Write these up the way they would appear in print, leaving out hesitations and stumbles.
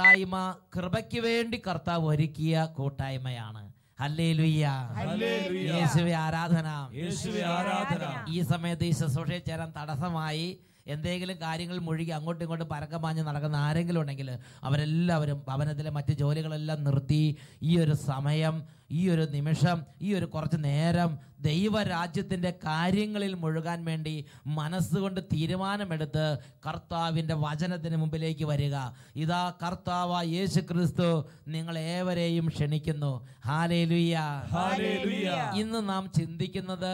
കൂട്ടായ്മ കൃപയ്ക്ക് വേണ്ടി കർത്താവ് ഒരുക്കിയ കൂട്ടായ്മയാണ്. ഹല്ലേലൂയ, യേശുവേ ആരാധന. ഈ സമയത്ത് ഈ ശുശ്രൂഷയിൽ ചേരാൻ തടസ്സമായി എന്തെങ്കിലും കാര്യങ്ങൾ മുഴുകി അങ്ങോട്ടും ഇങ്ങോട്ടും പരക്കമാഞ്ഞ് നടക്കുന്ന ആരെങ്കിലും ഉണ്ടെങ്കിൽ അവരെല്ലാവരും ഭവനത്തിലെ മറ്റ് ജോലികളെല്ലാം നിർത്തി ഈ ഒരു സമയം, ഈ ഒരു നിമിഷം, ഈ ഒരു കുറച്ച് നേരം ദൈവരാജ്യത്തിൻ്റെ കാര്യങ്ങളിൽ മുഴുകാൻ വേണ്ടി മനസ്സുകൊണ്ട് തീരുമാനമെടുത്ത് കർത്താവിൻ്റെ വചനത്തിന് മുമ്പിലേക്ക് വരിക. ഇതാ കർത്താവ് യേശു ക്രിസ്തു നിങ്ങളേവരെയും ക്ഷണിക്കുന്നു. ഹല്ലേലൂയ. ഇന്ന് നാം ചിന്തിക്കുന്നത്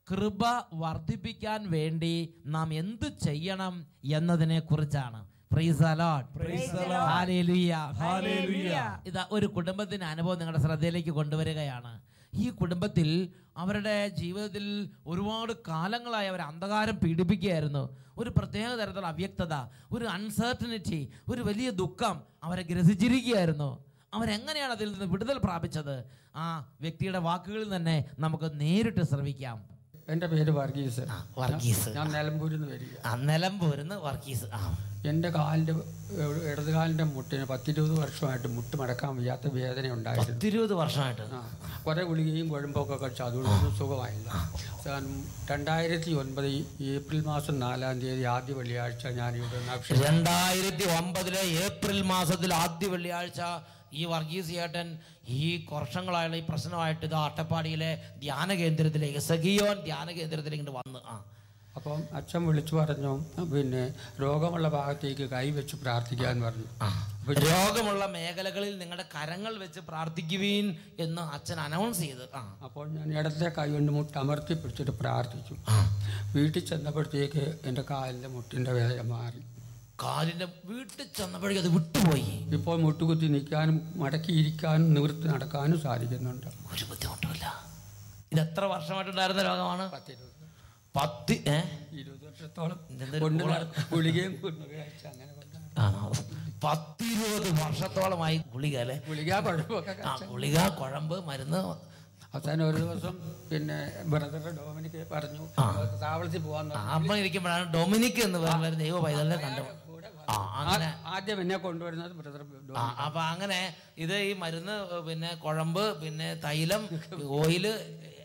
കൃപ വർദ്ധിപ്പിക്കാൻ വേണ്ടി നാം എന്ത് ചെയ്യണം എന്നതിനെ കുറിച്ചാണ്. ഇതാ ഒരു കുടുംബത്തിന്റെ അനുഭവം നിങ്ങളുടെ ശ്രദ്ധയിലേക്ക് കൊണ്ടുവരികയാണ്. ഈ കുടുംബത്തിൽ അവരുടെ ജീവിതത്തിൽ ഒരുപാട് കാലങ്ങളായി അവർ അന്ധകാരം പീഡിപ്പിക്കുകയായിരുന്നു. ഒരു പ്രത്യേക തരത്തിലുള്ള അവ്യക്തത, ഒരു അൺസർട്ടനിറ്റി, ഒരു വലിയ ദുഃഖം അവരെ ഗ്രസിച്ചിരിക്കുകയായിരുന്നു. അവരെങ്ങനെയാണ് അതിൽ നിന്ന് വിടുതൽ പ്രാപിച്ചത്? ആ വ്യക്തിയുടെ വാക്കുകളിൽ തന്നെ നമുക്ക് നേരിട്ട് ശ്രവിക്കാം. എൻ്റെ പേര് വർഗീസ്. ഞാൻ നിലമ്പൂരിൽ നിന്ന് വരിക. നിലമ്പൂരിൽ നിന്ന് വർഗീസ്. എൻ്റെ കാലിൻ്റെ ഇടതുകാലിൻ്റെ മുട്ടിന് 10-20 വർഷമായിട്ട് മുട്ട് മടക്കാൻ വയ്യാത്ത വേദന ഉണ്ടായിരുന്നു. 20 വർഷമായിട്ട് കുറേ ഗുളികയും കുഴമ്പൊക്കെ കഴിച്ചു, അതുകൊണ്ടൊന്നും സുഖമായില്ല. 2009 ഏപ്രിൽ മാസം 4-ാം തീയതി ആദ്യ വെള്ളിയാഴ്ച ഞാനിവിടെ 2009 ഏപ്രിൽ മാസത്തിൽ ആദ്യ വെള്ളിയാഴ്ച ഈ വർഗീസ് ചേട്ടൻ ഈ വർഷങ്ങളായുള്ള ഈ പ്രശ്നമായിട്ട് ഇത് അട്ടപ്പാടിയിലെ ധ്യാന കേന്ദ്രത്തിലേക്ക്, സഗിയോൻ ധ്യാന കേന്ദ്രത്തിലേക്ക് വന്ന്. അപ്പം അച്ഛൻ വിളിച്ചു പറഞ്ഞു, പിന്നെ രോഗമുള്ള ഭാഗത്തേക്ക് കൈവച്ച് പ്രാർത്ഥിക്കാൻ പറഞ്ഞു. രോഗമുള്ള മേഖലകളിൽ നിങ്ങളുടെ കരങ്ങൾ വെച്ച് പ്രാർത്ഥിക്കുവീൻ എന്ന് അച്ഛൻ അനൗൺസ് ചെയ്ത്. അപ്പോൾ ഞാൻ ഇടത്തെ കൈ കൊണ്ട് മുട്ട് അമർത്തി പിടിച്ചിട്ട് പ്രാർത്ഥിച്ചു. വീട്ടിൽ ചെന്നപ്പോഴത്തേക്ക് എൻ്റെ കാലിൻ്റെ മുട്ടിൻ്റെ വേദന മാറി. കാലിൻ്റെ വീട്ടിൽ ചെന്നപ്പോഴേക്കും അത് വിട്ടുപോയി. ഇപ്പോൾ മുട്ടുകുത്തി നിൽക്കാനും മടക്കിയിരിക്കാനും നിവൃത്തി നടക്കാനും സാധിക്കുന്നുണ്ട്. ഒരു ബുദ്ധിമുട്ടുമില്ല. ഇത് എത്ര വർഷമായിട്ടുണ്ടായിരുന്ന രോഗമാണ്? 20 വർഷത്തോളം ഗുളികയും അങ്ങനെ 10-20 വർഷത്തോളമായി ഗുളിക അല്ലേ? ഗുളിക കുഴമ്പ് മരുന്ന്. അവസാനം ഒരു ദിവസം പിന്നെ ബ്രദർ ഡൊമിനിക്ക് പറഞ്ഞു താവളത്തിൽ പോവാന്ന്. അമ്മ ഇരിക്കുമ്പോഴാണ് ഡൊമിനിക് എന്ന് പറയുന്ന ദൈവ പൈതലിനെ കണ്ടു. ആദ്യം എന്നെ കൊണ്ടുവരുന്നത് ബ്രദർ. അപ്പൊ അങ്ങനെ ഇത് ഈ മരുന്ന്, പിന്നെ കുഴമ്പ്, പിന്നെ തൈലം, ഓയില്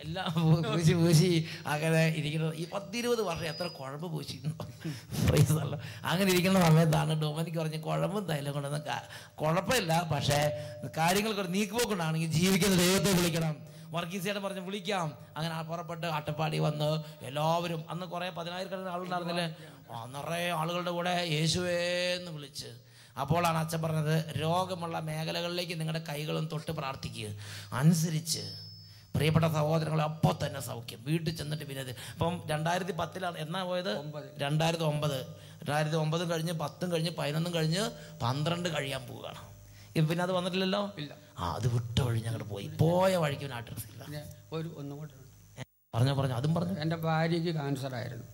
എല്ലാം പൂശി അങ്ങനെ ഇരിക്കുന്നത്. ഈ 10-20 വർഷം എത്ര കുഴമ്പ് പൂശി. അങ്ങനെ ഇരിക്കുന്ന സമയത്താണ് ഡൊമിനിക്ക് പറഞ്ഞ് കുഴമ്പും തൈലം കൊണ്ടൊന്നും കുഴപ്പമില്ല, പക്ഷേ കാര്യങ്ങൾക്ക് ഒരു നീക്കുപോക്കുണ്ടാണെങ്കിൽ ജീവിക്കുന്ന ദൈവത്തെ വിളിക്കണം. വർഗീസിയുടെ പറഞ്ഞ് വിളിക്കാം. അങ്ങനെ പുറപ്പെട്ട് അട്ടപ്പാടി വന്ന് എല്ലാവരും, അന്ന് കുറേ 10,000 ആളുണ്ടായിരുന്നില്ലേ, നിറയെ ആളുകളുടെ കൂടെ യേശുവേ എന്ന് വിളിച്ച്. അപ്പോഴാണ് അച്ഛൻ പറഞ്ഞത്, രോഗമുള്ള മേഖലകളിലേക്ക് നിങ്ങളുടെ കൈകളും തൊട്ട് പ്രാർത്ഥിക്കുക. അനുസരിച്ച് പ്രിയപ്പെട്ട സഹോദരങ്ങളെ അപ്പോൾ തന്നെ സൗഖ്യം. വീട്ടിൽ ചെന്നിട്ട് പിന്നെ ഇപ്പം 2010 എന്നാ പോയത്? 2009 കഴിഞ്ഞ് 10 കഴിഞ്ഞ് 11 കഴിഞ്ഞ് 12 കഴിയാൻ പോവുകയാണ്. പിന്നെ അത് വന്നിട്ടില്ലല്ലോ. അത് വിട്ട വഴി ഞങ്ങൾ പോയ വഴിക്ക് അഡ്രസ് ഇല്ല. ഒന്നും കൂടെ പറഞ്ഞു അതും പറഞ്ഞു. എൻ്റെ ഭാര്യയ്ക്ക് ക്യാൻസർ ആയിരുന്നു.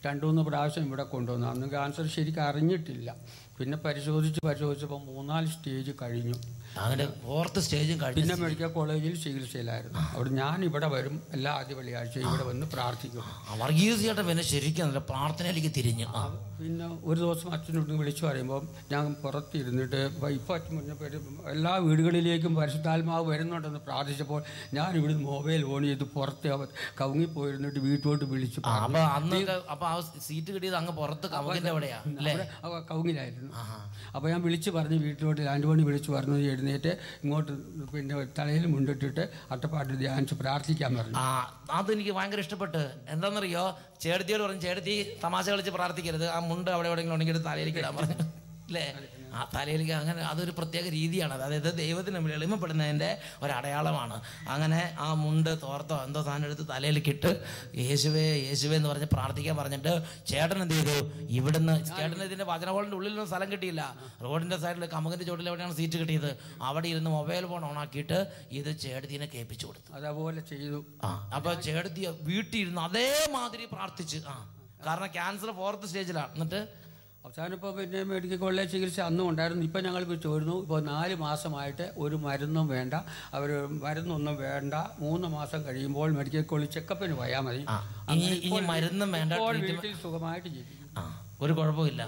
2-3 പ്രാവശ്യം ഇവിടെ കൊണ്ടുവന്നു. അന്ന് ക്യാൻസർ ശരിക്കും അറിഞ്ഞിട്ടില്ല. പിന്നെ പരിശോധിച്ചപ്പോൾ 3-4 സ്റ്റേജ് കഴിഞ്ഞു. അങ്ങനെ 4th സ്റ്റേജും കഴിഞ്ഞു. പിന്നെ മെഡിക്കൽ കോളേജിൽ ചികിത്സയിലായിരുന്നു. അവിടെ ഞാൻ ഇവിടെ വരും, എല്ലാ ആദ്യ വെള്ളിയാഴ്ച ഇവിടെ വന്ന് പ്രാർത്ഥിക്കും. വർഗീസ് ചേട്ടൻ പിന്നെ ശരിക്കും പ്രാർത്ഥനയിലേക്ക് തിരിഞ്ഞു. പിന്നെ ഒരു ദിവസം അച്ഛനോട് വിളിച്ചു പറയുമ്പോൾ ഞാൻ പുറത്തിരുന്നിട്ട് ഇപ്പം അച്ഛൻ മുന്നേ എല്ലാ വീടുകളിലേക്കും പരിശുദ്ധാത്മാവ് വരുന്നുണ്ടെന്ന് പ്രാർത്ഥിച്ചപ്പോൾ ഞാൻ ഇവിടുന്ന് മൊബൈൽ ഓൺ ചെയ്ത് പുറത്ത് കവുങ്ങിപ്പോയിരുന്നിട്ട് വീട്ടിലോട്ട് വിളിച്ചു. സീറ്റ് കിട്ടിയത് അങ്ങ് പുറത്ത് കവുങ്ങിലായിരുന്നു. അപ്പോൾ ഞാൻ വിളിച്ച് പറഞ്ഞ് വീട്ടിലോട്ട് ലാൻഡ് വിളിച്ചു പറഞ്ഞു എഴുന്നേറ്റ് ഇങ്ങോട്ട് പിന്നെ തലയിൽ മുണ്ടിട്ടിട്ട് അട്ടപ്പാട്ട് ധ്യാനിച്ച് പ്രാർത്ഥിക്കാൻ പറഞ്ഞു. അതെനിക്ക് ഭയങ്കര ഇഷ്ടപ്പെട്ട്. എന്താണെന്നറിയോ, ചേട്ടത്തിയോട് പറഞ്ഞു, ചേട്ടത്തി തമാശ കളിച്ച് പ്രാർത്ഥിക്കരുത്, ആ മുണ്ട് അവിടെ എവിടെയെങ്കിലും ഉണ്ടെങ്കിൽ തലയിലേക്ക് ഇടാൻ പറഞ്ഞു അല്ലേ? ആ തലയിലേക്ക്. അങ്ങനെ അതൊരു പ്രത്യേക രീതിയാണ്. അതായത് ദൈവത്തിന് നമ്മൾ എളിമപ്പെടുന്നതിൻ്റെ ഒരടയാളമാണ്. അങ്ങനെ ആ മുണ്ട് തോർത്തോ എന്തോ സാധനം എടുത്ത് തലയിലേക്ക് ഇട്ട് യേശുവേ യേശുവേ എന്ന് പറഞ്ഞ് പ്രാർത്ഥിക്കാൻ പറഞ്ഞിട്ട് ചേട്ടൻ എന്ത് ചെയ്തു, ഇവിടുന്ന് ചേട്ടന് ഇതിൻ്റെ വചന ഹോളിൻ്റെ ഉള്ളിലൊന്നും സ്ഥലം കിട്ടിയില്ല. റോഡിൻ്റെ സൈഡിൽ കമുകിൻ്റെ ചോട്ടിൽ എവിടെയാണ് സീറ്റ് കിട്ടിയത്, അവിടെ ഇരുന്ന് മൊബൈൽ ഫോൺ ഓണാക്കിയിട്ട് ഇത് ചേട്ടത്തിനെ കേൾപ്പിച്ചു കൊടുത്തു. അതേപോലെ ചെയ്തു. അപ്പോൾ ചേട്ടത്തി വീട്ടിൽ ഇരുന്ന് അതേമാതിരി പ്രാർത്ഥിച്ച്. കാരണം ക്യാൻസർ 4th സ്റ്റേജിലാണ്. എന്നിട്ട് അവസാനം ഇപ്പോൾ പിന്നെ മെഡിക്കൽ കോളേജ് ചികിത്സ അന്നും ഉണ്ടായിരുന്നു. ഇപ്പം ഞങ്ങൾ ചോദിച്ചു, ഇപ്പോൾ 4 മാസമായിട്ട് ഒരു മരുന്നും വേണ്ട, അവർ മരുന്നൊന്നും വേണ്ട, 3 മാസം കഴിയുമ്പോൾ മെഡിക്കൽ കോളേജ് ചെക്കപ്പിന് പോയാൽ മതി. മരുന്നും വേണ്ട, വീട്ടിൽ സുഖമായിട്ട് ജീവിക്കും. ഒരു കുഴപ്പമില്ല.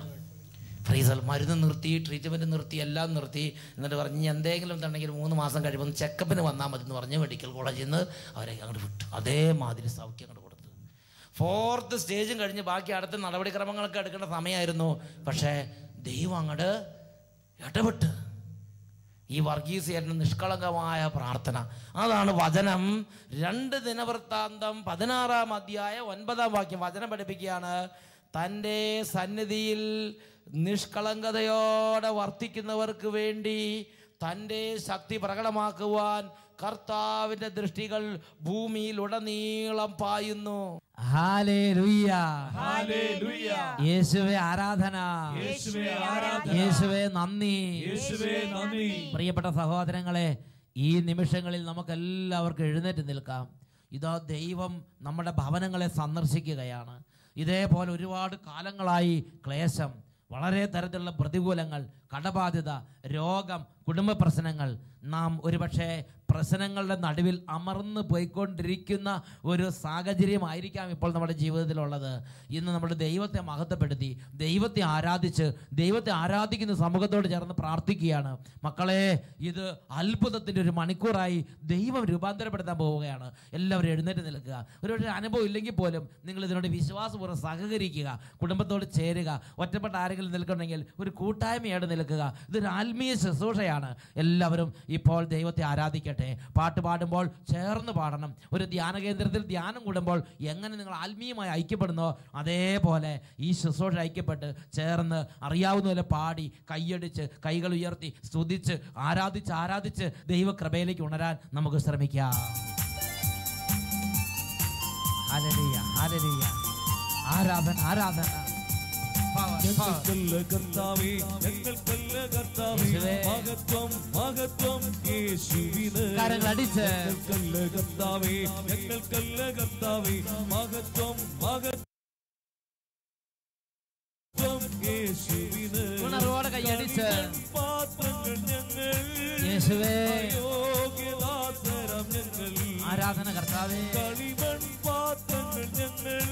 മരുന്ന് നിർത്തി, ട്രീറ്റ്മെൻറ്റ് നിർത്തി, എല്ലാം നിർത്തി. എന്നിട്ട് പറഞ്ഞ് എന്തെങ്കിലും ഉണ്ടെങ്കിൽ 3 മാസം കഴിയുമ്പോൾ ചെക്കപ്പിന് വന്നാൽ മതി എന്ന് പറഞ്ഞ് മെഡിക്കൽ കോളേജിൽ നിന്ന് അവരെ അങ്ങോട്ട് വിട്ടു. അതേമാതിരി സൗഖ്യം അങ്ങോട്ട് കൊടുത്തു. 4th സ്റ്റേജും കഴിഞ്ഞ് ബാക്കി അടുത്ത നടപടിക്രമങ്ങളൊക്കെ എടുക്കേണ്ട സമയമായിരുന്നു. പക്ഷേ ദൈവം അങ്ങോട്ട് ഇടപെട്ട്. ഈ വർഗീസിയുടെ നിഷ്കളങ്കമായ പ്രാർത്ഥന, അതാണ് വചനം. 2 ദിനവൃത്താന്തം 16-ാം അധ്യായം 9-ാം വാക്യം വചനം പഠിപ്പിക്കുകയാണ്. തൻ്റെ സന്നിധിയിൽ നിഷ്കളങ്കതയോടെ വർത്തിക്കുന്നവർക്ക് വേണ്ടി തൻ്റെ ശക്തി പ്രകടമാക്കുവാൻ കർത്താവിന്റെ ദൃഷ്ടികൾ ഭൂമിയിൽ ഉടനീളം പായുന്നു. Hallelujah, hallelujah. യേശുവേ ആരാധന, യേശുവേ ആരാധന, യേശുവേ നന്ദി, യേശുവേ നന്ദി. പ്രിയപ്പെട്ട സഹോദരങ്ങളെ, ഈ നിമിഷങ്ങളിൽ നമുക്കെല്ലാവർക്കും എഴുന്നേറ്റ് നിൽക്കാം. ഇതാ ദൈവം നമ്മുടെ ഭവനങ്ങളെ സന്ദർശിക്കുകയാണ്. ഇതേപോലെ ഒരുപാട് കാലങ്ങളായി ക്ലേശം, വളരെ തരത്തിലുള്ള പ്രതികൂലങ്ങൾ, കടബാധ്യത, രോഗം, കുടുംബ പ്രശ്നങ്ങൾ, നാം ഒരുപക്ഷെ പ്രശ്നങ്ങളുടെ നടുവിൽ അമർന്ന് പോയിക്കൊണ്ടിരിക്കുന്ന ഒരു സാഹചര്യമായിരിക്കാം ഇപ്പോൾ നമ്മുടെ ജീവിതത്തിലുള്ളത്. ഇന്ന് നമ്മുടെ ദൈവത്തെ മഹത്വപ്പെടുത്തി, ദൈവത്തെ ആരാധിച്ച്, ദൈവത്തെ ആരാധിക്കുന്ന സമൂഹത്തോട് ചേർന്ന് പ്രാർത്ഥിക്കുകയാണ്. മക്കളെ, ഇത് അത്ഭുതത്തിൻ്റെ ഒരു മണിക്കൂറായി ദൈവം രൂപാന്തരപ്പെടുത്താൻ പോവുകയാണ്. എല്ലാവരും എഴുന്നേറ്റ് നിൽക്കുക. ഒരു അനുഭവം ഇല്ലെങ്കിൽ പോലും നിങ്ങൾ ഇതിനോട് വിശ്വാസപൂർവ്വം സഹകരിക്കുക, കുടുംബത്തോട് ചേരുക. ഒറ്റപ്പെട്ട ആരെങ്കിലും നിൽക്കണമെങ്കിൽ ഒരു കൂട്ടായ്മയോടെ നിൽക്കുക. ഇതൊരു ആത്മീയ ശുശ്രൂഷയാണ്. എല്ലാവരും ഇപ്പോൾ ദൈവത്തെ ആരാധിക്കട്ടെ. പാട്ട് പാടുമ്പോൾ ചേർന്ന് പാടണം. ഒരു ധ്യാന കേന്ദ്രത്തിൽ ധ്യാനം കൂടുമ്പോൾ എങ്ങനെ നിങ്ങൾ ആത്മീയമായി ഐക്യപ്പെടുന്നോ അതേപോലെ ഈ ശുശ്രൂഷ ഐക്യപ്പെട്ട് ചേർന്ന് അറിയാവുന്ന പോലെ പാടി, കൈയടിച്ച്, കൈകൾ ഉയർത്തി, സ്തുതിച്ച്, ആരാധിച്ച് ദൈവകൃപയിലേക്ക് ഉണരാൻ നമുക്ക് ശ്രമിക്കാം. Hallelujah, hallelujah. ആരാധന, ആരാധന. കർത്താവേ, ഞങ്ങൾക്കല്ല കർത്താവേ, മഹത്വം മഹത്വം യേശുവിന്. കരങ്ങളടിച്ച് ഞങ്ങൾക്കല്ല കർത്താവേ, ഞങ്ങൾക്കല്ല കർത്താവേ, മഹത്വം മഹത്വം യേശുവിന്. ഉണർവോടെ കൈയടിച്ച് പാത്രങ്ങൾ ഞങ്ങൾ, യേശുവേ യോഗ്യദാസരം ഞങ്ങൾ. ആരാധന കർത്താവേ, കളിമൺ പാത്രങ്ങൾ ഞങ്ങൾ,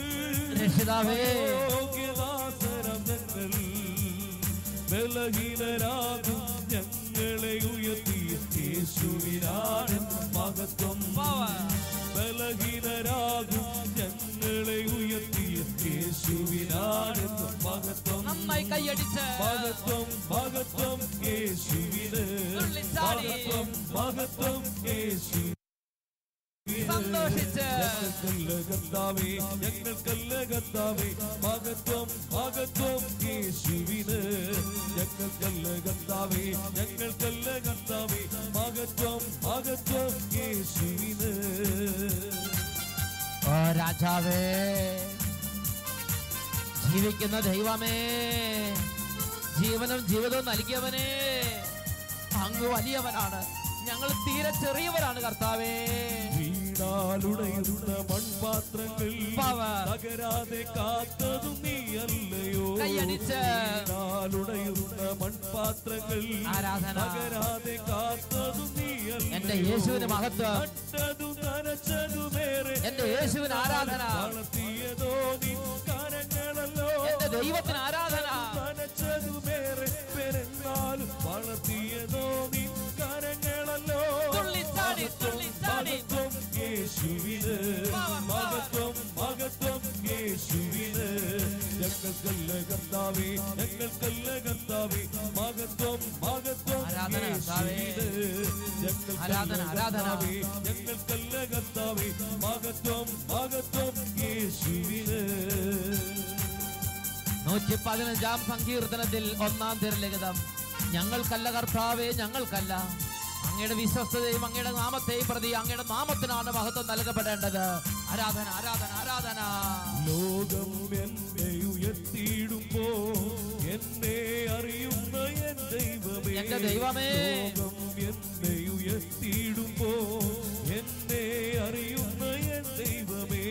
രക്ഷിതാവേ യോഗ്യദാസരം ഞങ്ങൾ. ബലഹീനരാകും ഞങ്ങളെ ഉയർത്തിയ യേശുവിനാണ് മഹത്വം. ബലഹീനരാകും ഞങ്ങളെ ഉയർത്തിയ യേശുവിനാണ് മഹത്വം. നന്നായി കൈയടിച്ച് മഹത്വം മഹത്വം യേശുവിന്. മഹത്വം മഹത്വം യേശു. സന്തോഷിച്ച് ഞങ്ങൾക്കല്ല കർത്താവേ, ഞങ്ങൾക്കല്ല കർത്താവേ, മഹത്വം മഹത്വം യേശുവിന്. ഞങ്ങൾക്കല്ല കർത്താവേ, ഞങ്ങൾക്കല്ല കർത്താവേ, മഹത്വം മഹത്വം യേശുവിന്. ഓ രാജാവേ, ജീവിക്കുന്ന ദൈവമേ, ജീവനും ജീവിതവും നൽകിയവനേ, അങ്ങ് വലിയവനാണ്, ഞങ്ങൾ തീരെ ചെറിയവരാണ് കർത്താവേ. വീണാലുടയുന്ന മൺപാത്രങ്ങൾ തകരാതെ കാത്തതും നീയല്ലയോ. വീണാലുടയുന്ന മൺപാത്രങ്ങൾ തകരാതെ കാത്തതും നീയല്ലയോ. എന്റെ യേശുവിന് മഹത്വം, നട്ടതും നനച്ചതുമേറെ എന്റെ യേശുവിന് ആരാധന. വളർത്തിയതോ നിൻ കരങ്ങളല്ലോ. എന്റെ ദൈവത്തിന് ആരാധന. നനച്ചതുമേറെ പെരുന്നാലും വളർത്തിയതോ നിൻ കരങ്ങളല്ലോ. തുള്ളിച്ചാടി തുള്ളിച്ചാടി മഹത്വം യേശുവിന്, മഹത്വം മഹത്വം യേശുവിന്. ഞങ്ങൾക്കല്ല കർത്താവേ, ഞങ്ങൾക്കല്ല കർത്താവേ, മഹത്വം മഹത്വം യേശുവിന്. ഞങ്ങൾക്കല്ല കർത്താവേ, ഞങ്ങൾക്കല്ല കർത്താവേ, മഹത്വം മഹത്വം യേശുവിന്. 115-ാം സങ്കീർത്തനത്തിൽ 1-ാം തിരുലിഖിതം, ഞങ്ങൾക്കല്ല കർത്താവേ, ഞങ്ങൾക്കല്ല, അങ്ങയുടെ വിശ്വസ്തതയും അങ്ങയുടെ നാമത്തെയും പ്രതി അങ്ങയുടെ നാമത്തിനാണ് മഹത്വം നൽകപ്പെടേണ്ടത്. ആരാധന, ആരാധന, ആരാധന. ലോകം എന്നെ ഉയർത്തിയിടുമ്പോ എന്നെ അറിയുന്ന എൻ ദൈവമേ, എന്റെ ദൈവമേ, ലോകം എന്നെ ഉയർത്തിയിടുമ്പോ എന്നെ അറിയുന്ന എൻ ദൈവമേ.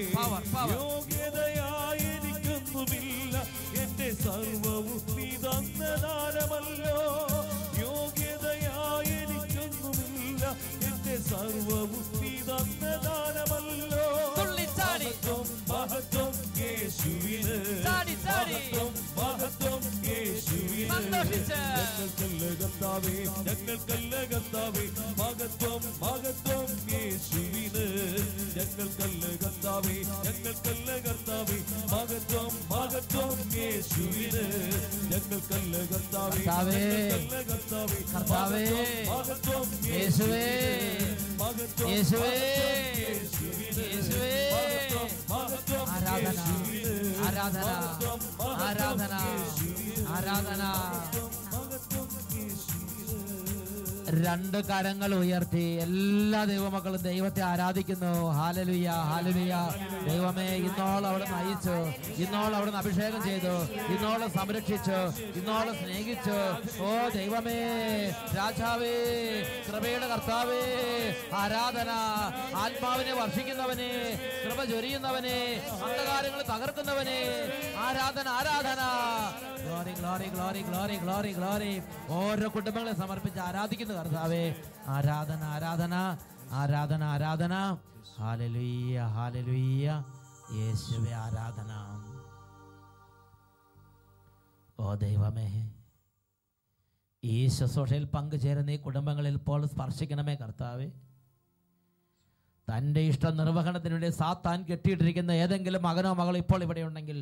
യോഗ്യതയായി എനിക്കൊന്നുമില്ല, എന്റെ സർവവും നീ തന്ന ദാനമല്ലോ. യോഗ്യതയായി എനിക്കൊന്നുമില്ല, എന്റെ സർവവും നീ തന്ന ദാനമല്ലോ. മഹത്വം മഹത്വം യേശുവിന്, മഹത്വം മഹത്വം യേശുവിന്. ഞങ്ങൾക്കല്ല കർത്താവേ മഹത്വം മഹത്വം യേശുവിന്. ഞങ്ങൾക്കല്ല കർത്താവേ ഞങ്ങൾക്കല്ല കർത്താവേ മഹത്വം മഹത്വം യേശുവിന്. ഞങ്ങൾക്കല്ല കർത്താവേ ഞങ്ങൾക്കല്ല കർത്താവേ കർത്താവേ മഹത്വം യേശുവേ മഹത്വം യേശുവേ യേശുവിന്. യേശുവേ മഹത്വം ആരാധന യേശുവിന്. ആരാധന ആരാധന ആരാധന. രണ്ട് കരങ്ങൾ ഉയർത്തി എല്ലാ ദൈവമക്കളും ദൈവത്തെ ആരാധിക്കുന്നു. Hallelujah hallelujah. ദൈവമേ, ഇന്നോളം അവിടെ നയിച്ചു, ഇന്നോളം അവിടെ അഭിഷേകം ചെയ്തു, ഇന്നോളം സംരക്ഷിച്ചു, ഇന്നോളം സ്നേഹിച്ചു. ഓ ദൈവമേ, രാജാവേ, കൃപയുടെ കർത്താവേ, ആരാധന. ആത്മാവിനെ വർഷിക്കുന്നവനെ, കൃപ ചൊരിയുന്നവനെ, അന്ധകാരങ്ങൾ തകർക്കുന്നവനെ, ആരാധന ആരാധന. Glory glory glory glory glory glory. ഓരോ കുടുംബങ്ങളെ സമർപ്പിച്ച് ആരാധിക്കുന്നു കർത്താവേ. ആരാധന ആരാധന ആരാധന ആരാധന. Hallelujah hallelujah. യേശുവേ ആരാധന. ഓ ദൈവമേ, ഈ ശുശ്രൂഷയിൽ പങ്കുചേരുന്ന ഈ കുടുംബങ്ങളിൽ ഇപ്പോൾ സ്പർശിക്കണമേ കർത്താവേ. തൻ്റെ ഇഷ്ട നിർവഹണത്തിന് വേണ്ടി സാത്താൻ കെട്ടിയിട്ടിരിക്കുന്ന ഏതെങ്കിലും മകനോ മകളോ ഇപ്പോൾ ഇവിടെ ഉണ്ടെങ്കിൽ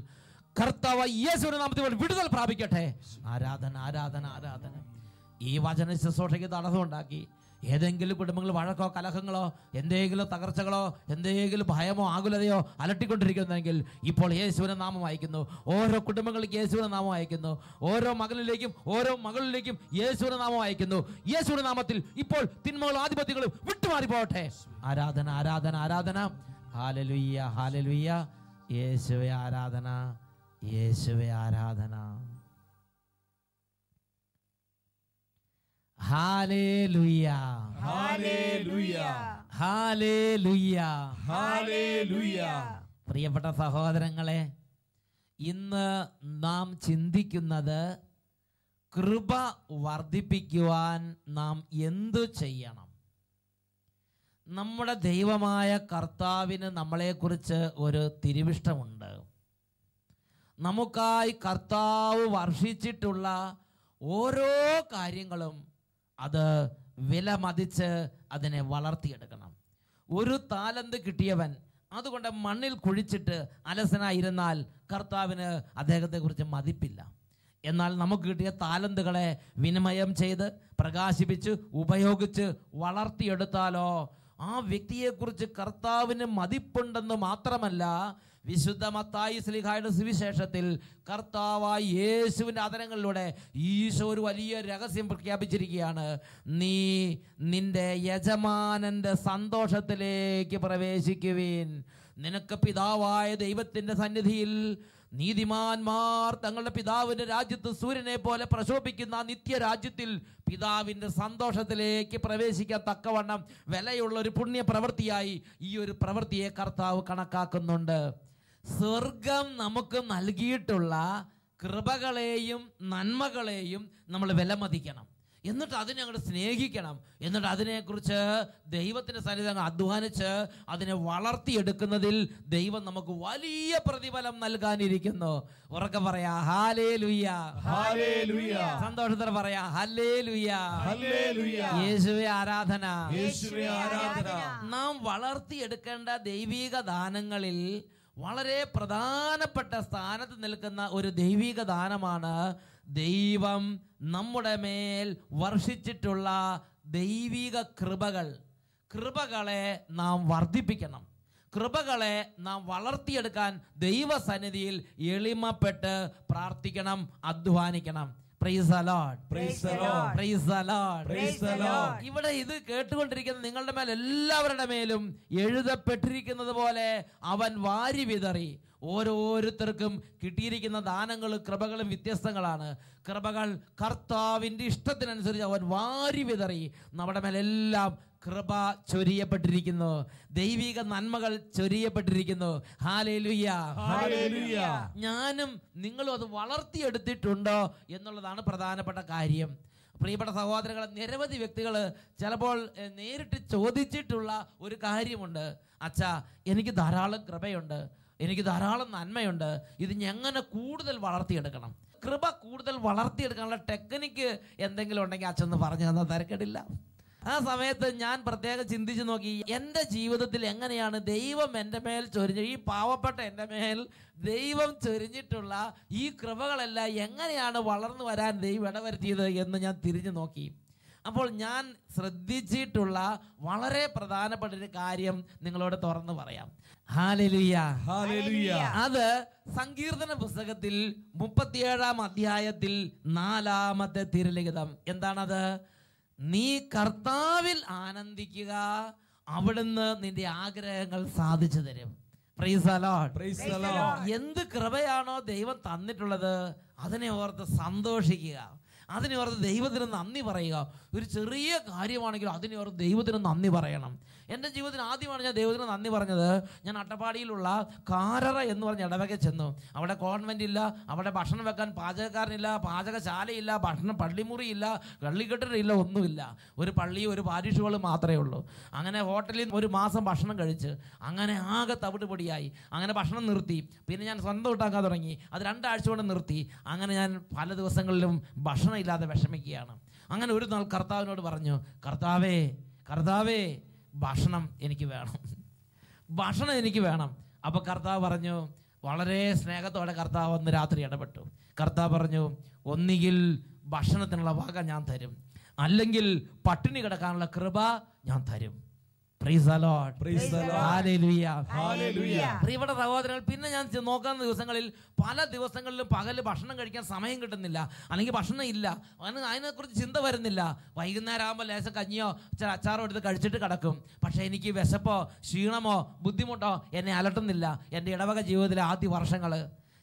കർത്താവ് യേശുവിന്റെ നാമത്തിൽ വിടുതൽ പ്രാപിക്കട്ടെ. ആരാധന ആരാധന ആരാധന. ഈ വചന ശുശ്രൂഷയ്ക്ക് തടസ്സമുണ്ടാക്കി ഏതെങ്കിലും കുടുംബങ്ങൾ വഴക്കോ കലഹങ്ങളോ എന്തെങ്കിലും തകർച്ചകളോ എന്തെങ്കിലും ഭയമോ ആകുലതയോ അലട്ടിക്കൊണ്ടിരിക്കുന്നെങ്കിൽ ഇപ്പോൾ യേശുവിന്റെ നാമം അയക്കുന്നു. ഓരോ കുടുംബങ്ങളിലേക്ക് യേശുവിന്റെ നാമം അയക്കുന്നു. ഓരോ മകനിലേക്കും ഓരോ മകളിലേക്കും യേശുവിന്റെ നാമം അയക്കുന്നു. യേശുവിന്റെ നാമത്തിൽ ഇപ്പോൾ തിന്മകളും ആധിപത്യങ്ങളും വിട്ടുമാറിപ്പോട്ടെ. ആരാധന ആരാധന ആരാധന. Hallelujah hallelujah. യേശുവേ ആരാധന യേശുവേ ആരാധന. Hallelujah hallelujah hallelujah hallelujah. പ്രിയപ്പെട്ട സഹോദരങ്ങളെ, ഇന്ന് നാം ചിന്തിക്കുന്നത് കൃപ വർദ്ധിപ്പിക്കുവാൻ നാം എന്തു ചെയ്യണം. നമ്മുടെ ദൈവമായ കർത്താവിന് നമ്മളെക്കുറിച്ച് ഒരു തിരുവിഷ്ടമുണ്ട്. നമുക്കായി കർത്താവ് വർഷിച്ചിട്ടുള്ള ഓരോ കാര്യങ്ങളും അത് വില മതിച്ച് അതിനെ വളർത്തിയെടുക്കണം. ഒരു താലന്ത് കിട്ടിയവൻ അതുകൊണ്ട് മണ്ണിൽ കുഴിച്ചിട്ട് അലസനായിരുന്നാൽ കർത്താവിന് അദ്ദേഹത്തെക്കുറിച്ച് മതിപ്പില്ല. എന്നാൽ നമുക്ക് കിട്ടിയ താലന്തുകളെ വിനിമയം ചെയ്ത് പ്രകാശിപ്പിച്ച് ഉപയോഗിച്ച് വളർത്തിയെടുത്താലോ ആ വ്യക്തിയെക്കുറിച്ച് കർത്താവിന് മതിപ്പുണ്ടെന്ന് മാത്രമല്ല, വിശുദ്ധ മത്തായി ശ്ലീഹായുടെ സുവിശേഷത്തിൽ കർത്താവായ യേശുവിൻ്റെ അധരങ്ങളിലൂടെ ഈശോ ഒരു വലിയ രഹസ്യം പ്രഖ്യാപിച്ചിരിക്കുകയാണ്. നീ നിന്റെ യജമാനന്റെ സന്തോഷത്തിലേക്ക് പ്രവേശിക്കുവിൻ. നിനക്ക് പിതാവായ ദൈവത്തിൻ്റെ സന്നിധിയിൽ നീതിമാന്മാർ തങ്ങളുടെ പിതാവിൻ്റെ രാജ്യത്ത് സൂര്യനെ പോലെ പ്രശോഭിക്കുന്ന നിത്യരാജ്യത്തിൽ പിതാവിൻ്റെ സന്തോഷത്തിലേക്ക് പ്രവേശിക്കാൻ തക്കവണ്ണം വിലയുള്ള ഒരു പുണ്യ പ്രവൃത്തിയായി ഈ ഒരു പ്രവൃത്തിയെ കർത്താവ് കണക്കാക്കുന്നുണ്ട്. സ്വർഗം നമുക്ക് നൽകിയിട്ടുള്ള കൃപകളെയും നന്മകളെയും നമ്മൾ വിലമതിക്കണം. എന്നിട്ട് അതിനെ അങ്ങോട്ട് സ്നേഹിക്കണം. എന്നിട്ട് അതിനെക്കുറിച്ച് ദൈവത്തിൻ്റെ സന്നിധി അധ്വാനിച്ച് അതിനെ വളർത്തിയെടുക്കുന്നതിൽ ദൈവം നമുക്ക് വലിയ പ്രതിഫലം നൽകാനിരിക്കുന്നു. ഉറക്കെ പറയാ ഹല്ലേലൂയ ഹല്ലേലൂയ. സന്തോഷത്തോടെ പറയാ ഹല്ലേലൂയ ഹല്ലേലൂയ. യേശുവേ ആരാധന യേശുവേ ആരാധന. നാം വളർത്തിയെടുക്കേണ്ട ദൈവിക ദാനങ്ങളിൽ വളരെ പ്രധാനപ്പെട്ട സ്ഥാനത്ത് നിൽക്കുന്ന ഒരു ദൈവിക ദാനമാണ് ദൈവം നമ്മുടെ മേൽ വർഷിച്ചിട്ടുള്ള ദൈവിക കൃപകൾ. കൃപകളെ നാം വർദ്ധിപ്പിക്കണം. കൃപകളെ നാം വളർത്തിയെടുക്കാൻ ദൈവസന്നിധിയിൽ എളിമപ്പെട്ട് പ്രാർത്ഥിക്കണം, അധ്വാനിക്കണം. Praise the Lord. Praise the Lord. Praise the Lord. Praise the Lord. ഇവിടെ ഇത് കേട്ടുകൊണ്ടിരിക്കുന്ന നിങ്ങളുടെ മേൽ എല്ലാവരുടെ മേലും എഴുതപ്പെട്ടിരിക്കുന്നത് പോലെ അവൻ വാരി വിതറി. ഓരോരുത്തർക്കും കിട്ടിയിരിക്കുന്ന ദാനങ്ങളും കൃപകളും വ്യത്യസ്തങ്ങളാണ്. കൃപകൾ കർത്താവിൻ്റെ ഇഷ്ടത്തിനനുസരിച്ച് അവൻ വാരി വിതറി. നമ്മുടെ മേലെല്ലാം കൃപ ചൊരിയപ്പെട്ടിരിക്കുന്നു. ദൈവിക നന്മകൾ ചൊരിയപ്പെട്ടിരിക്കുന്നു. Hallelujah hallelujah. ഞാനും നിങ്ങളും അത് വളർത്തിയെടുത്തിട്ടുണ്ടോ എന്നുള്ളതാണ് പ്രധാനപ്പെട്ട കാര്യം. പ്രിയപ്പെട്ട സഹോദരങ്ങളെ, നിരവധി വ്യക്തികൾ ചിലപ്പോൾ നേരിട്ട് ചോദിച്ചിട്ടുള്ള ഒരു കാര്യമുണ്ട്. അച്ഛാ, എനിക്ക് ധാരാളം കൃപയുണ്ട്, എനിക്ക് ധാരാളം നന്മയുണ്ട്, ഇത് എങ്ങനെ കൂടുതൽ വളർത്തിയെടുക്കണം? കൃപ കൂടുതൽ വളർത്തിയെടുക്കാനുള്ള ടെക്നിക്ക് എന്തെങ്കിലും ഉണ്ടെങ്കിൽ അച്ഛൻ പറഞ്ഞു തന്നാൽ തിരക്കിടില്ല. ആ സമയത്ത് ഞാൻ പ്രത്യേകം ചിന്തിച്ചു നോക്കി, എൻ്റെ ജീവിതത്തിൽ എങ്ങനെയാണ് ദൈവം എൻ്റെ മേൽ ചൊരിഞ്ഞ, ഈ പാവപ്പെട്ട എൻ്റെ മേൽ ദൈവം ചൊരിഞ്ഞിട്ടുള്ള ഈ കൃപകളെല്ലാം എങ്ങനെയാണ് വളർന്നു വരാൻ ദൈവം ഇടവരുത്തിയത് എന്ന് ഞാൻ തിരിഞ്ഞു നോക്കി. അപ്പോൾ ഞാൻ ശ്രദ്ധിച്ചിട്ടുള്ള വളരെ പ്രധാനപ്പെട്ട ഒരു കാര്യം നിങ്ങളോട് തുറന്നു പറയാം. Hallelujah, hallelujah. അത് സങ്കീർത്തന പുസ്തകത്തിൽ 37-ാം അധ്യായത്തിൽ 4-ാമത്തെ തിരുലിഖിതം. എന്താണത്? നീ കർത്താവിൽ ആനന്ദിക്കുക, അവിടുന്ന് നിന്റെ ആഗ്രഹങ്ങൾ സാധിച്ചു തരും. Praise the Lord. Praise the Lord. എന്ത് കൃപയാണോ ദൈവം തന്നിട്ടുള്ളത് അതിനെ ഓർത്ത് സന്തോഷിക്കുക, അതിനെ ഓർത്ത് ദൈവത്തിന് നന്ദി പറയുക. ഒരു ചെറിയ കാര്യമാണെങ്കിലും അതിനെ ഓർത്ത് ദൈവത്തിന് നന്ദി പറയണം. എൻ്റെ ജീവിതത്തിൽ ആദ്യമാണ് ഞാൻ ദൈവത്തിന് നന്ദി പറഞ്ഞത്. ഞാൻ അട്ടപ്പാടിയിലുള്ള കാരറ എന്ന് പറഞ്ഞ ഇടവക ചെന്നു. അവിടെ കോൺവെന്റ് ഇല്ല, അവിടെ ഭക്ഷണം വെക്കാൻ പാചകക്കാരനില്ല, പാചകശാലയില്ല, പള്ളിമുറിയില്ല, കള്ളിക്കെട്ടില്ല, ഒന്നുമില്ല. ഒരു പള്ളി, ഒരു പാരിഷ് ഹാൾ മാത്രമേ ഉള്ളൂ. അങ്ങനെ ഹോട്ടലിൽ ഒരു മാസം ഭക്ഷണം കഴിച്ച് അങ്ങനെ ആകെ തവിട് പൊടിയായി. അങ്ങനെ ഭക്ഷണം നിർത്തി. പിന്നെ ഞാൻ സ്വന്തം ഉണ്ടാക്കാൻ തുടങ്ങി. അത് 2 ആഴ്ച കൊണ്ട് നിർത്തി. അങ്ങനെ ഞാൻ പല ദിവസങ്ങളിലും ഭക്ഷണം ഇല്ലാതെ വിഷമിക്കുകയാണ്. അങ്ങനെ ഒരു നാൾ കർത്താവിനോട് പറഞ്ഞു, കർത്താവേ ഭക്ഷണം എനിക്ക് വേണം, ഭക്ഷണം എനിക്ക് വേണം. അപ്പോൾ കർത്താവ് പറഞ്ഞു, വളരെ സ്നേഹത്തോടെ കർത്താവ് വന്ന് രാത്രി ഇടപെട്ടു. കർത്താവ് പറഞ്ഞു, ഒന്നുകിൽ ഭക്ഷണത്തിനുള്ള വക ഞാൻ തരും, അല്ലെങ്കിൽ പട്ടിണി കിടക്കാനുള്ള കൃപ ഞാൻ തരും. Praise the Lord. Praise the Lord. Hallelujah. Hallelujah. പ്രിയപ്പെട്ട സഹോദരങ്ങൾ, പിന്നെ ഞാൻ നോക്കുന്ന ദിവസങ്ങളിൽ പല ദിവസങ്ങളിലും പകല് ഭക്ഷണം കഴിക്കാൻ സമയം കിട്ടുന്നില്ല, അല്ലെങ്കിൽ ഭക്ഷണം ഇല്ല, അതിനെക്കുറിച്ച് ചിന്ത വരുന്നില്ല. വൈകുന്നേരം ആകുമ്പോൾ ലേശം കഞ്ഞിയോ ചില അച്ചാറോ എടുത്ത് കഴിച്ചിട്ട് കിടക്കും. പക്ഷേ എനിക്ക് വിശപ്പോ ക്ഷീണമോ ബുദ്ധിമുട്ടോ എന്നെ അലട്ടുന്നില്ല. എൻ്റെ ഇടവക ജീവിതത്തിലെ ആദ്യ വർഷങ്ങൾ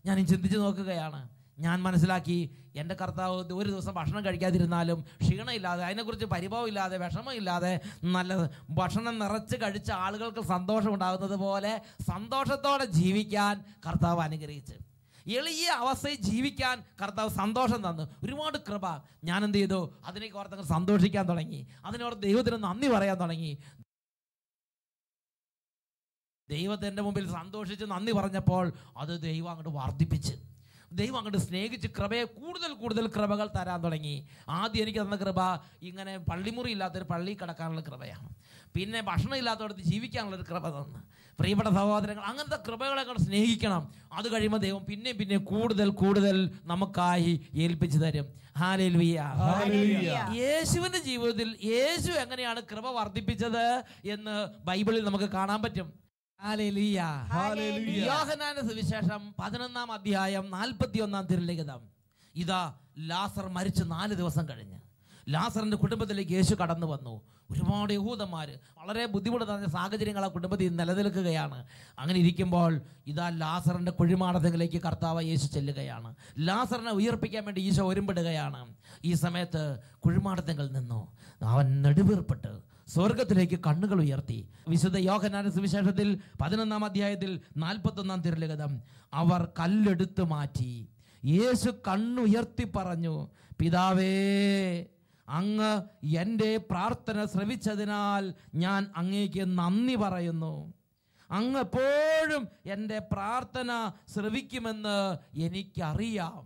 ഞാൻ ചിന്തിച്ച് നോക്കുകയാണ്. ഞാൻ മനസ്സിലാക്കി, എൻ്റെ കർത്താവ് ഒരു ദിവസം ഭക്ഷണം കഴിക്കാതിരുന്നാലും ക്ഷീണമില്ലാതെ, അതിനെക്കുറിച്ച് പരിഭവമില്ലാതെ, വിഷമമില്ലാതെ, നല്ല ഭക്ഷണം നിറച്ച് കഴിച്ച ആളുകൾക്ക് സന്തോഷം ഉണ്ടാകുന്നത് പോലെ സന്തോഷത്തോടെ ജീവിക്കാൻ കർത്താവ് അനുഗ്രഹിച്ച്, എളിയ അവസ്ഥയിൽ ജീവിക്കാൻ കർത്താവ് സന്തോഷം തന്നു. ഒരുപാട് കൃപ. ഞാൻ എന്ത് ചെയ്തു? അതിനേക്ക് ഓർത്തങ്ങൾ സന്തോഷിക്കാൻ തുടങ്ങി, അതിനോർത്ത് ദൈവത്തിന് നന്ദി പറയാൻ തുടങ്ങി. ദൈവത്തിൻ്റെ മുമ്പിൽ സന്തോഷിച്ച് നന്ദി പറഞ്ഞപ്പോൾ അത് ദൈവം അങ്ങോട്ട് വർദ്ധിപ്പിച്ച്, ദൈവം അങ്ങോട്ട് സ്നേഹിച്ച് കൃപയെ കൂടുതൽ കൃപകൾ തരാൻ തുടങ്ങി. ആദ്യം എനിക്ക് തന്ന കൃപ ഇങ്ങനെ പള്ളിമുറി ഇല്ലാത്തൊരു പള്ളി കിടക്കാനുള്ള കൃപയാണ്. പിന്നെ ഭക്ഷണം ഇല്ലാത്തടത്ത് ജീവിക്കാനുള്ളൊരു കൃപ തന്നു. പ്രിയപ്പെട്ട സഹോദരങ്ങൾ, അങ്ങനത്തെ കൃപകളെ കൊണ്ട് സ്നേഹിക്കണം. അത് കഴിയുമ്പോൾ ദൈവം പിന്നെ കൂടുതൽ നമുക്കായി ഏൽപ്പിച്ചു തരും. ഹല്ലേലൂയ. യേശുവിന്റെ ജീവിതത്തിൽ യേശു എങ്ങനെയാണ് കൃപ വർദ്ധിപ്പിച്ചത് എന്ന് ബൈബിളിൽ നമുക്ക് കാണാൻ പറ്റും. യോഹന്നാന്റെ സുവിശേഷം 11-ാം അധ്യായം 41-ാം തിരുലിഖിതം. ഇതാ ലാസർ മരിച്ച് 4 ദിവസം കഴിഞ്ഞ് ലാസറിന്റെ കുടുംബത്തിലേക്ക് യേശു കടന്നു വന്നു. ഒരുപാട് യഹൂദന്മാര്, വളരെ ബുദ്ധിമുട്ട് നിറഞ്ഞ സാഹചര്യങ്ങൾ ആ കുടുംബത്തിൽ നിലനിൽക്കുകയാണ്. അങ്ങനെ ഇരിക്കുമ്പോൾ ഇതാ ലാസറിന്റെ കുഴിമാടത്തിലേക്ക് കർത്താവ് യേശു ചെല്ലുകയാണ്. ലാസറിനെ ഉയർപ്പിക്കാൻ വേണ്ടി ഈശോ ഒരുമ്പെടുകയാണ്. ഈ സമയത്ത് കുഴിമാടത്തിൽ നിന്നു അവൻ നെടുവീർപ്പെട്ട് സ്വർഗത്തിലേക്ക് കണ്ണുകൾ ഉയർത്തി. വിശുദ്ധ യോഹന്നാന്റെ സുവിശേഷത്തിൽ 11-ാം അധ്യായത്തിൽ 41-ാം തിരുലിഖിതം. അവർ കല്ലെടുത്ത് മാറ്റി. യേശു കണ്ണുയർത്തി പറഞ്ഞു, പിതാവേ, അങ്ങ് എൻ്റെ പ്രാർത്ഥന ശ്രവിച്ചതിനാൽ ഞാൻ അങ്ങേക്ക് നന്ദി പറയുന്നു. അങ്ങ് എപ്പോഴും എൻ്റെ പ്രാർത്ഥന ശ്രവിക്കുമെന്ന് എനിക്കറിയാം.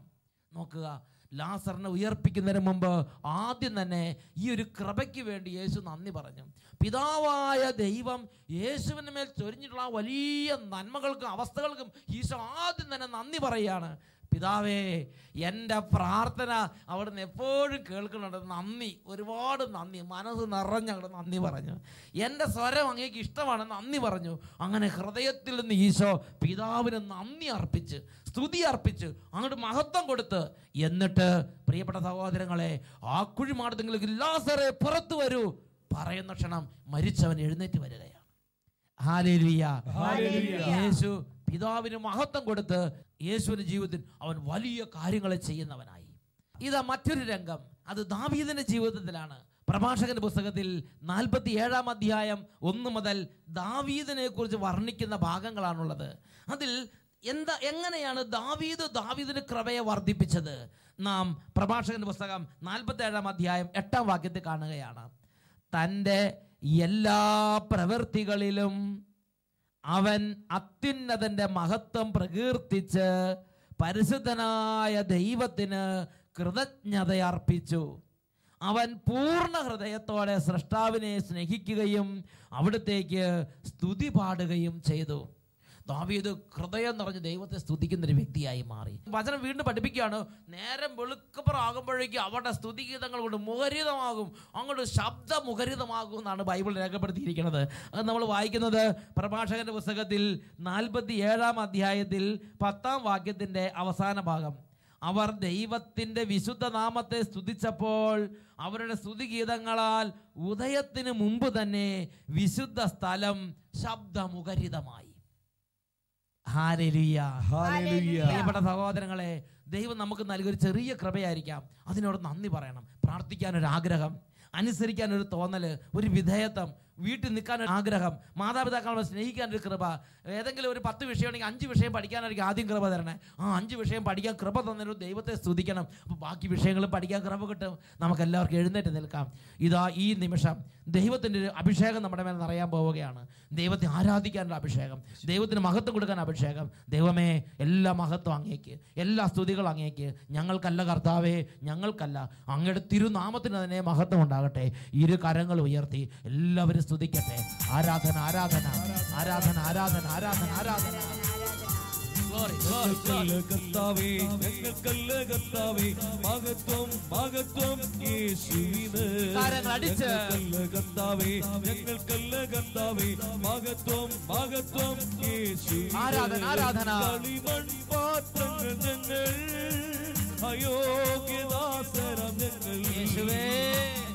നോക്കുക, ലാസറിനെ ഉയർപ്പിക്കുന്നതിന് മുമ്പ് ആദ്യം തന്നെ ഈ ഒരു കൃപയ്ക്ക് വേണ്ടി യേശു നന്ദി പറഞ്ഞു. പിതാവായ ദൈവം യേശുവിന് മേൽ ചൊരിഞ്ഞിട്ടുള്ള വലിയ നന്മകൾക്കും അവസ്ഥകൾക്കും ഈശോ ആദ്യം തന്നെ നന്ദി പറയുകയാണ്. പിതാവേ, എൻ്റെ പ്രാർത്ഥന അവിടുന്ന് എപ്പോഴും കേൾക്കുന്നുണ്ട്, നന്ദി, ഒരുപാട് നന്ദി, മനസ്സ് നിറഞ്ഞങ്ങോട്ട് നന്ദി പറഞ്ഞു. എൻ്റെ സ്വരം അങ്ങേക്ക് ഇഷ്ടമാണ്, നന്ദി പറഞ്ഞു. അങ്ങനെ ഹൃദയത്തിൽ നിന്ന് ഈശോ പിതാവിന് നന്ദി അർപ്പിച്ച്, സ്തുതി അർപ്പിച്ച്, അങ്ങോട്ട് മഹത്വം കൊടുത്ത്, എന്നിട്ട് പ്രിയപ്പെട്ട സഹോദരങ്ങളെ, ആ കുഴിമാടത്തിലേക്ക് ലാസറേ പുറത്തു വരൂ പറയുന്ന ക്ഷണം മരിച്ചവൻ എഴുന്നേറ്റ് വരികയാണ്. ഹല്ലേലൂയ. യേശു പിതാവിന് മഹത്വം കൊടുത്ത് യേശുവിന്റെ ജീവിതത്തിൽ അവൻ വലിയ കാര്യങ്ങൾ ചെയ്യുന്നവനായി. ഇതാ മറ്റൊരു രംഗം, അത് ദാവീദിന്റെ ജീവിതത്തിലാണ്. പ്രഭാഷകന്റെ പുസ്തകത്തിൽ 47-ാം അധ്യായം 1 മുതൽ ദാവീദിനെ കുറിച്ച് വർണ്ണിക്കുന്ന ഭാഗങ്ങളാണുള്ളത്. അതിൽ എങ്ങനെയാണ് ദാവീദിന് കൃപയെ വർദ്ധിപ്പിച്ചത്? നാം പ്രഭാഷകന്റെ പുസ്തകം 47-ാം അധ്യായം 8-ാം വാക്യത്തിൽ കാണുകയാണ്. തൻ്റെ എല്ലാ പ്രവൃത്തികളിലും അവൻ അത്യുന്നതന്റെ മഹത്വം പ്രകീർത്തിച്ച് പരിശുദ്ധനായ ദൈവത്തിന് കൃതജ്ഞതയർപ്പിച്ചു. അവൻ പൂർണ്ണ ഹൃദയത്തോടെ സ്രഷ്ടാവിനെ സ്നേഹിക്കുകയും അവിടത്തേക്ക് സ്തുതി പാടുകയും ചെയ്തു. ദാവീദ് ഹൃദയം നിറഞ്ഞ് ദൈവത്തെ സ്തുതിക്കുന്നൊരു വ്യക്തിയായി മാറി. വചനം വീണ്ടും പഠിപ്പിക്കുകയാണ്, നേരം വെളുക്കപ്പുറാകുമ്പോഴേക്കും അവരുടെ സ്തുതിഗീതങ്ങൾ കൊണ്ട് മുഖരിതമാകും, അങ്ങോട്ട് ശബ്ദമുഖരിതമാകും എന്നാണ് ബൈബിൾ രേഖപ്പെടുത്തിയിരിക്കുന്നത്. അത് നമ്മൾ വായിക്കുന്നത് പ്രഭാഷകന്റെ പുസ്തകത്തിൽ 47 അധ്യായത്തിൽ 10 വാക്യത്തിൻ്റെ അവസാന ഭാഗം. അവർ ദൈവത്തിൻ്റെ വിശുദ്ധ നാമത്തെ സ്തുതിച്ചപ്പോൾ അവരുടെ സ്തുതിഗീതങ്ങളാൽ ഉദയത്തിന് മുമ്പ് തന്നെ വിശുദ്ധ സ്ഥലം ശബ്ദമുഖരിതമായി. Hallelujah, hallelujah. പ്രിയപ്പെട്ട സഹോദരങ്ങളെ, ദൈവം നമുക്ക് നൽകിയൊരു ചെറിയ കൃപയായിരിക്കാം, അതിനോട് നന്ദി പറയണം. പ്രാർത്ഥിക്കാനൊരാഗ്രഹം, അനുസരിക്കാനൊരു തോന്നല്, ഒരു വിധേയത്വം, വീട്ടിൽ നിൽക്കാനൊരു ആഗ്രഹം, മാതാപിതാക്കളെ സ്നേഹിക്കാനൊരു കൃപ. ഏതെങ്കിലും ഒരു 10 വിഷയമാണെങ്കിൽ 5 വിഷയം പഠിക്കാനായിരിക്കും ആദ്യം കൃപ തരണേ. ആ 5 വിഷയം പഠിക്കാൻ കൃപ തന്നൊരു ദൈവത്തെ സ്തുതിക്കണം. അപ്പോൾ ബാക്കി വിഷയങ്ങൾ പഠിക്കാൻ കൃപ കിട്ടും. നമുക്കെല്ലാവർക്കും എഴുന്നേറ്റ് നിൽക്കാം. ഇതാ ഈ നിമിഷം ദൈവത്തിൻ്റെ ഒരു അഭിഷേകം നമ്മുടെ മേൽ നിറയാൻ പോവുകയാണ്. ദൈവത്തെ ആരാധിക്കാനുള്ള അഭിഷേകം, ദൈവത്തിന് മഹത്വം കൊടുക്കാൻ അഭിഷേകം. ദൈവമേ, എല്ലാ മഹത്വം അങ്ങേക്ക്, എല്ലാ സ്തുതികളും അങ്ങേക്ക്. ഞങ്ങൾക്കല്ല കർത്താവേ, ഞങ്ങൾക്കല്ല, അങ്ങയുടെ തിരുനാമത്തിന് തന്നെ മഹത്വം ഉണ്ടാകട്ടെ. ഇരു കരങ്ങൾ ഉയർത്തി എല്ലാവരും സ്തുതിക്കട്ടെ. ആരാധന, ആരാധന, ആരാധന, ആരാധന, ആരാധന, ആരാധന. കർത്താവേ, ഞങ്ങൾക്കല്ല കർത്താവേ, മഹത്വം മഹത്വം യേശുവിന്. കർത്താവേ, ഞങ്ങൾക്കല്ല കർത്താവേ, മഹത്വം മഹത്വം യേശുവിന്. ആരാധന, ആരാധന. കളിമൺ പാത്രങ്ങൾ ഞങ്ങൾ, അയോഗ്യദാസരം ഞങ്ങൾ. യേശുവേ,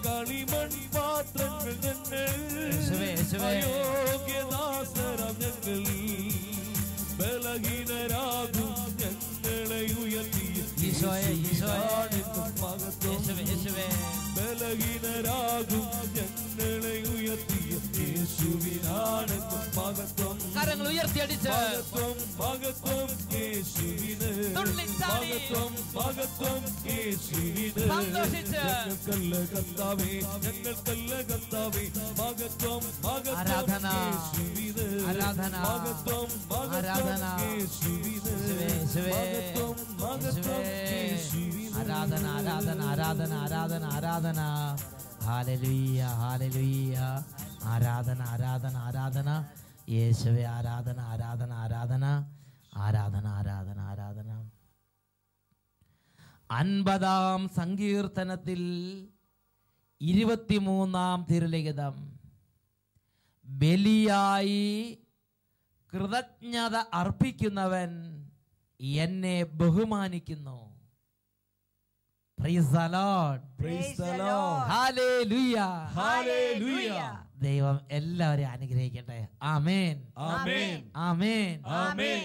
കളിമൺ പാത്രങ്ങൾ ഞങ്ങൾ, അയോഗ്യദാസരം ഞങ്ങൾ. ബലഹീനരാകും ഞങ്ങളെ ഉയർത്തി ബലഹീനരാകും ഞങ്ങളെ ഉയർത്തി യേശുവിനാണെന്നും മഹത്വം. കരങ്ങൾ ഉയർത്തിയടിച്ച് മഹത്വം മഹത്വം യേശുവിന്. മഹത്വം മഹത്വം യേശുവിന്. ഞങ്ങൾക്കല്ല കർത്താവേ, ഞങ്ങൾക്കല്ല കർത്താവേ, മഹത്വം മഹത്വം യേശുവിന്. മഹത്വം മഹത്വം യേശുവിന്. മഹത്വം മഹത്വം യേശുവിന്. ആരാധന, ആരാധന, ആരാധന, ആരാധന, ആരാധന. Hallelujah, hallelujah. ആരാധന, ആരാധന, ആരാധന. യേശുവേ, ആരാധന, ആരാധന, ആരാധന, ആരാധന, ആരാധന, ആരാധന. 50-ാം സങ്കീർത്തനത്തിൽ 23-ാം തിരുലിഖിതം, ബലിയായി കൃതജ്ഞത അർപ്പിക്കുന്നവൻ എന്നെ ബഹുമാനിക്കുന്നു. Praise the Lord. Praise the Lord. Hallelujah. Hallelujah. ദൈവം എല്ലാവരെയും അനുഗ്രഹിക്കട്ടെ. ആമേൻ, ആമേൻ, ആമേൻ, ആമേൻ.